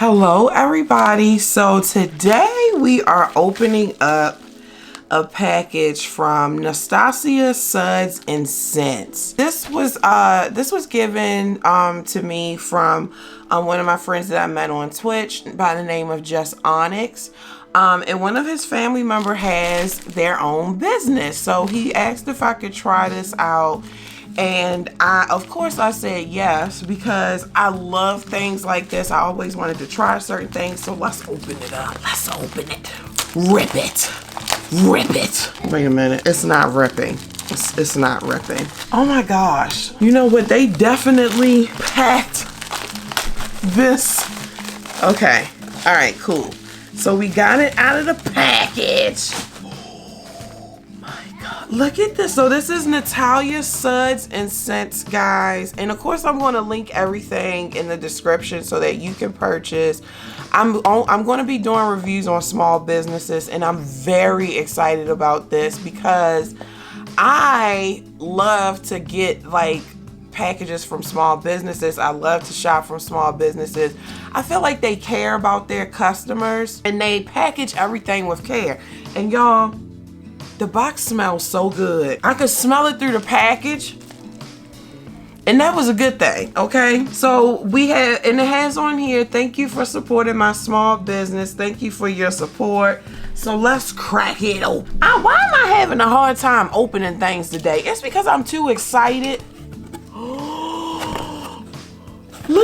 Hello everybody. So today we are opening up a package from Natacia, Suds, and Scents. This was given to me from one of my friends that I met on Twitch by the name of Just Onyx. And one of his family member has their own business. So he asked if I could try this out. And of course I said yes, because I love things like this. I always wanted to try certain things. So let's open it up. Let's open it. Rip it. Rip it. Wait a minute. It's not ripping. It's not ripping. Oh my gosh. You know what? They definitely packed this. Okay. All right, cool. So we got it out of the package. Look at this. So this is Natacia, Suds, and Scents, guys. And of course, I'm going to link everything in the description so that you can purchase. I'm going to be doing reviews on small businesses, and I'm very excited about this because I love to get like packages from small businesses. I love to shop from small businesses. I feel like they care about their customers and they package everything with care. And y'all, the box smells so good. I could smell it through the package, and that was a good thing, okay? So we have, and it has on here, thank you for supporting my small business. Thank you for your support. So let's crack it open. Why am I having a hard time opening things today? It's because I'm too excited. Look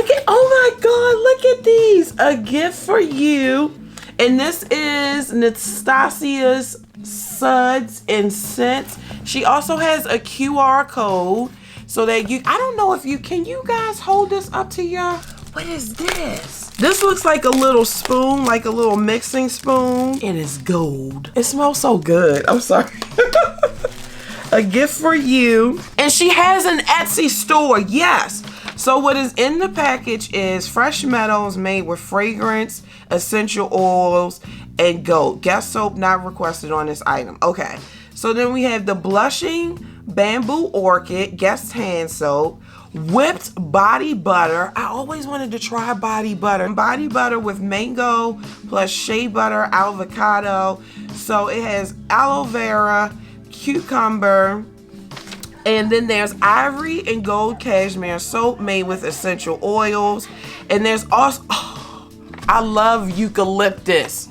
at, oh my God, look at these. A gift for you. And this is Natacia's Suds and Scents. She also has a QR code so that you, I don't know if you, can you guys hold this up to your, what is this? This looks like a little spoon, like a little mixing spoon. It is gold. It smells so good. I'm sorry. A gift for you. And she has an Etsy store, yes. So what is in the package is fresh metals made with fragrance, essential oils, and gold. Guest soap not requested on this item. Okay. So then we have the blushing bamboo orchid guest hand soap, whipped body butter. I always wanted to try body butter. Body butter with mango plus shea butter, avocado. So it has aloe vera, cucumber, and then there's ivory and gold cashmere soap made with essential oils. And there's also, oh, I love eucalyptus.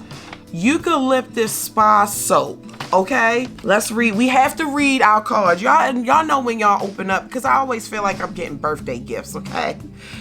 Eucalyptus spa soap. Okay, let's read. We have to read our cards. Y'all know when y'all open up, because I always feel like I'm getting birthday gifts, okay?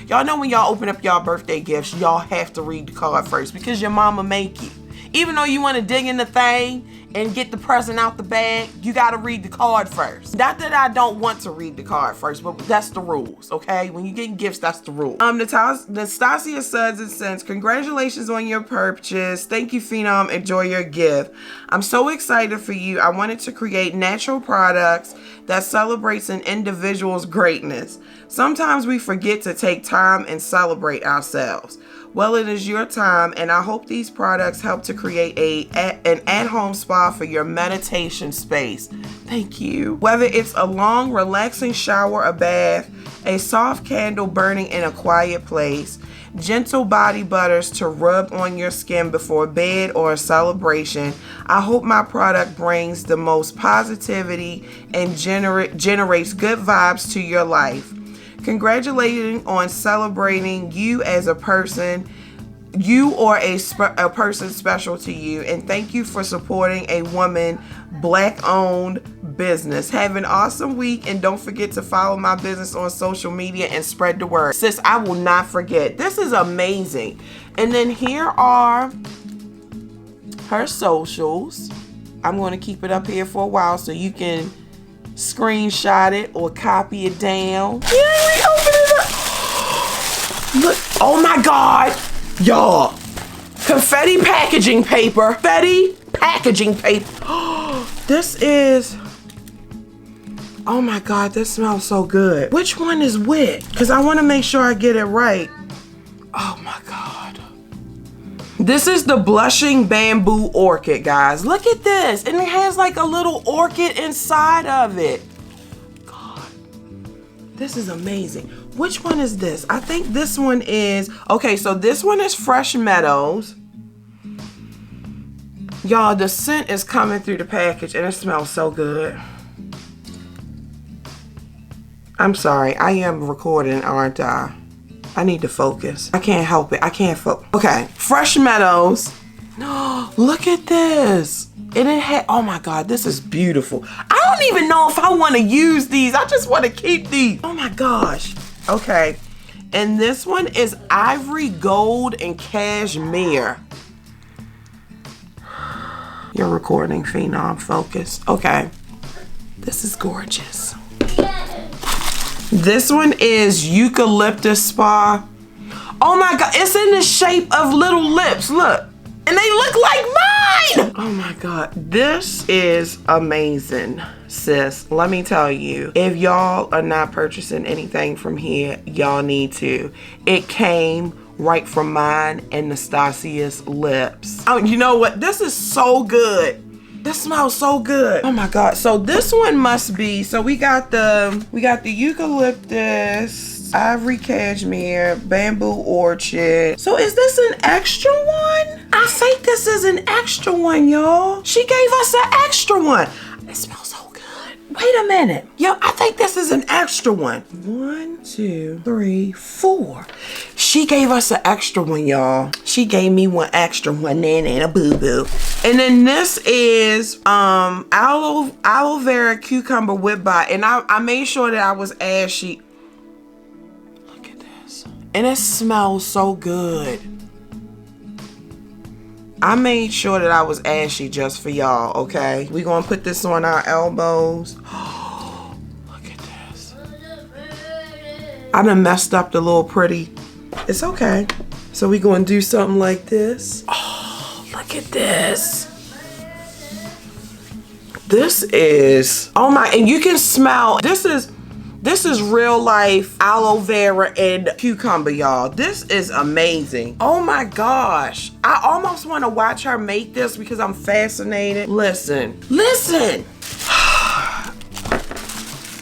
Y'all know when y'all open up y'all birthday gifts, y'all have to read the card first because your mama make you. Even though you want to dig in the thing and get the present out the bag, you got to read the card first. Not that I don't want to read the card first, but that's the rules, okay? When you get gifts, that's the rule. Natacia, Suds, and Scents, congratulations on your purchase. Thank you, Phenom. Enjoy your gift. I'm so excited for you. I wanted to create natural products that celebrates an individual's greatness. Sometimes we forget to take time and celebrate ourselves. Well, it is your time, and I hope these products help to create an at-home spa for your meditation space. Thank you. Whether it's a long, relaxing shower or bath, a soft candle burning in a quiet place, gentle body butters to rub on your skin before bed or a celebration, I hope my product brings the most positivity and generates good vibes to your life. Congratulating on celebrating you as a person, you or a person special to you, and thank you for supporting a woman Black-owned business. Have an awesome week, and don't forget to follow my business on social media and spread the word. Sis, I will not forget. This is amazing. And then here are her socials. I'm going to keep it up here for a while so you can screenshot it or copy it down. Yeah, open it up. Look, oh my God, y'all. Confetti packaging paper. Confetti packaging paper. This is, oh my God, this smells so good. Which one is which? Because I want to make sure I get it right. Oh my God. This is the blushing bamboo orchid, guys. Look at this. And it has like a little orchid inside of it. God, this is amazing. Which one is this? I think this one is, okay, so this one is Fresh Meadows. Y'all, the scent is coming through the package and it smells so good. I'm sorry, I am recording, aren't I? I need to focus. I can't help it, I can't focus. Okay, Fresh Meadows. Look at this. And it had, oh my God, this is beautiful. I don't even know if I want to use these. I just want to keep these. Oh my gosh. Okay. And this one is Ivory Gold and Cashmere. You're recording, Phenom. Focus. Okay. This is gorgeous. This one is Eucalyptus Spa. Oh my God. It's in the shape of little lips. Look. And they look like mine! Oh my God, this is amazing, sis. Let me tell you, if y'all are not purchasing anything from here, y'all need to. It came right from mine and Natacia's lips. Oh, you know what? This is so good. This smells so good. Oh my God. So this one must be, so we got the eucalyptus, ivory cashmere, bamboo orchid. So is this an extra one? I think this is an extra one, y'all. She gave us an extra one. It smells so good. Wait a minute. Yo, I think this is an extra one. 1, 2, 3, 4. She gave us an extra one, y'all. She gave me one extra one and a boo-boo. And then this is aloe vera cucumber whip by. And I made sure that I was ashy. Look at this. And it smells so good. I made sure that I was ashy just for y'all, okay? We're gonna put this on our elbows. Look at this. I done messed up the little pretty. It's okay. So we're gonna do something like this. Oh, look at this. This is, oh my, and you can smell, this is real life aloe vera and cucumber, y'all. This is amazing. Oh my gosh. I almost want to watch her make this because I'm fascinated. Listen.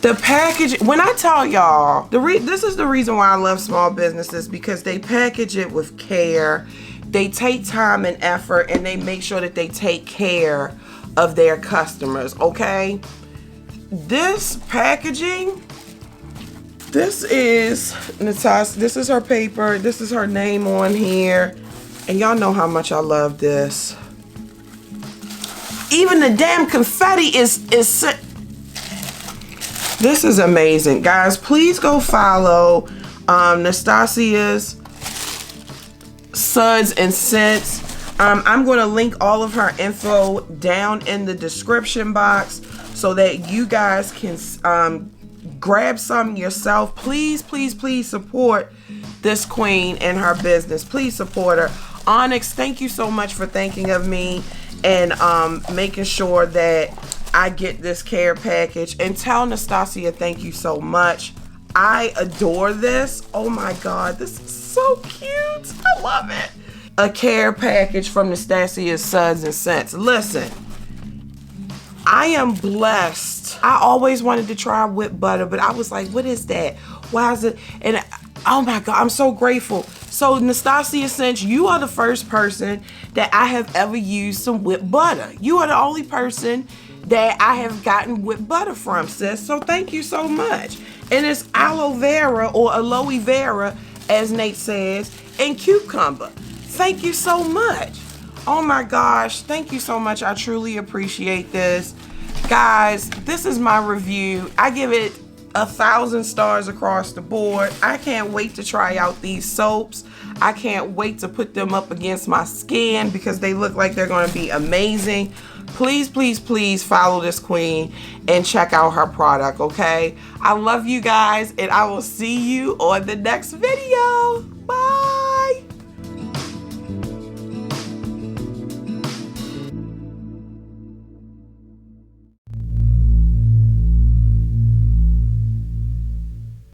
The package, when I tell y'all, this is the reason why I love small businesses, because they package it with care. They take time and effort, and they make sure that they take care of their customers, okay? This packaging, this is Natacia. This is her paper. This is her name on here. And y'all know how much I love this. Even the damn confetti is this is amazing. Guys, please go follow Natacia's Suds and Scents. I'm going to link all of her info down in the description box so that you guys can grab some yourself. Please, please, please support this queen and her business. Please support her. Onyx, thank you so much for thinking of me and making sure that I get this care package. And tell Natacia thank you so much. I adore this. Oh my God, this is so cute. I love it. A care package from Natacia's Suds and Scents. Listen, I am blessed. I always wanted to try whipped butter, but I was like, what is that? Why is it? And oh my God, I'm so grateful. So Natacia, since you are the first person that I have ever used some whipped butter. You are the only person that I have gotten whipped butter from, sis. So thank you so much. And it's aloe vera or aloe vera, as Nate says, and cucumber. Thank you so much. Oh my gosh, thank you so much. I truly appreciate this. Guys, this is my review. I give it 1,000 stars across the board. I can't wait to try out these soaps. I can't wait to put them up against my skin because they look like they're gonna be amazing. Please, please, please follow this queen and check out her product, okay? I love you guys, and I will see you on the next video.